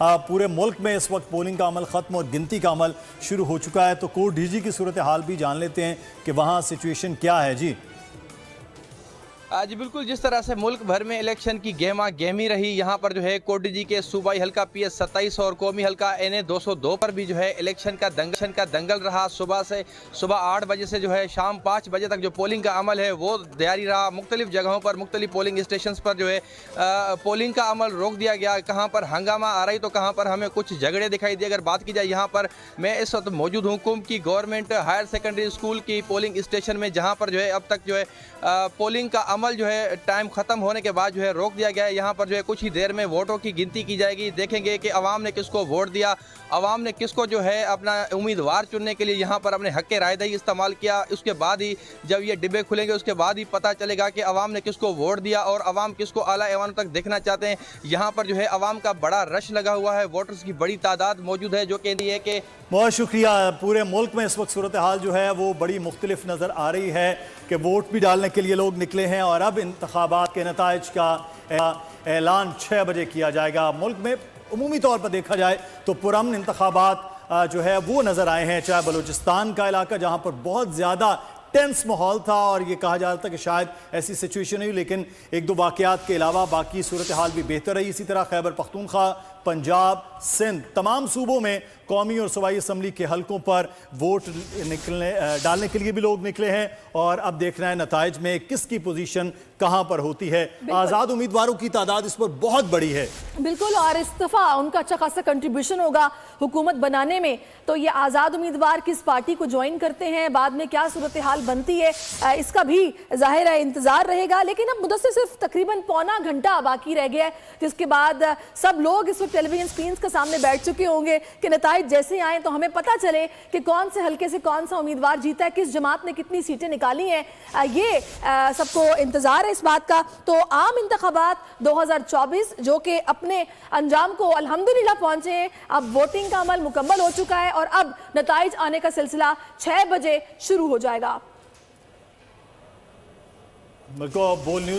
पूरे मुल्क में इस वक्त पोलिंग का अमल ख़त्म और गिनती का अमल शुरू हो चुका है। तो कोट डीजी की सूरत हाल भी जान लेते हैं कि वहाँ सिचुएशन क्या है। जी जी बिल्कुल, जिस तरह से मुल्क भर में इलेक्शन की गेमा गेमी रही, यहाँ पर जो है कोट डीजी के सूबाई हल्का PS 27 और कौमी हल्का NA 202 पर भी जो है इलेक्शन का दंगल रहा। सुबह 8 बजे से जो है शाम 5 बजे तक जो पोलिंग का अमल है वो जारी रहा। मुख्तलिफ जगहों पर मुख्तलिफ पोलिंग स्टेशन पर जो है पोलिंग का अमल रोक दिया गया। कहाँ पर हंगामा आ रही तो कहाँ पर हमें कुछ झगड़े दिखाई दिए। अगर बात की जाए, यहाँ पर मैं इस वक्त मौजूद हूँ कुंभ की गवर्नमेंट हायर सेकेंडरी स्कूल की पोलिंग स्टेशन में, जहाँ पर जो है अब तक जो है पोलिंग का अमल जो है टाइम ख़त्म होने के बाद जो है रोक दिया गया है। यहाँ पर जो है कुछ ही देर में वोटों की गिनती की जाएगी। देखेंगे कि अवाम ने किसको वोट दिया, अवाम ने किसको जो है अपना उम्मीदवार चुनने के लिए यहाँ पर अपने हक़ रायदही इस्तेमाल किया। उसके बाद ही जब ये डिब्बे खुलेंगे उसके बाद ही पता चलेगा कि अवाम ने किसको वोट दिया और अवाम किसको आला ऐवान तक देखना चाहते हैं। यहाँ पर जो है अवाम का बड़ा रश लगा हुआ है, वोटर्स की बड़ी तादाद मौजूद है, जो कहती है कि बहुत शुक्रिया। पूरे मुल्क में इस वक्त सूरत हाल जो है वो बड़ी मुख्तलिफ नज़र आ रही है कि वोट भी डालने के लिए लोग निकले हैं और अब इंतखाबात के नताइज का ऐलान 6 बजे किया जाएगा। मुल्क में उमूमी तौर पर देखा जाए तो पुरअमन इंतखाबात जो है वो नज़र आए हैं, चाहे बलूचिस्तान का इलाका जहाँ पर बहुत ज़्यादा टेंस माहौल था और ये कहा जा रहा था कि शायद ऐसी सिचुएशन नहीं, लेकिन एक दो वाक़यात के अलावा बाकी सूरत हाल भी बेहतर रही। इसी तरह खैबर पख्तूनख्वा, पंजाब, सिंध, तमाम सूबों में कौमी और सूबाई असम्बली के हलकों पर वोट डालने के लिए भी लोग निकले हैं और अब देखना है नताइज में किसकी पोजीशन कहां पर होती है। आज़ाद उम्मीदवारों की तादाद इस पर बहुत बड़ी है। बिल्कुल, और इस दफा उनका अच्छा खासा कंट्रीब्यूशन होगा हुकूमत बनाने में। तो ये आज़ाद उम्मीदवार किस पार्टी को ज्वाइन करते हैं, बाद में क्या सूरत हाल बनती है, इसका भी जाहिर है इंतजार रहेगा। लेकिन अब मुद्दत सिर्फ तकरीबन पौना घंटा बाकी रह गया है, जिसके बाद सब लोग इस वक्त टेलीविजन स्क्रीन के सामने बैठ चुके होंगे कि नताइज जैसे आए तो हमें पता चले कि कौन से हल्के से कौन सा उम्मीदवार जीता है, किस जमात ने कितनी सीटें निकाली हैं। ये सबको इंतजार है इस बात का। तो आम इंतखाबात 2024 जो कि अपने अंजाम को अल्हम्दुलिल्लाह पहुंचे हैं, अब वोटिंग का अमल मुकम्मल हो चुका है और अब नताइज आने का सिलसिला 6 बजे शुरू हो जाएगा। बोल न्यूज़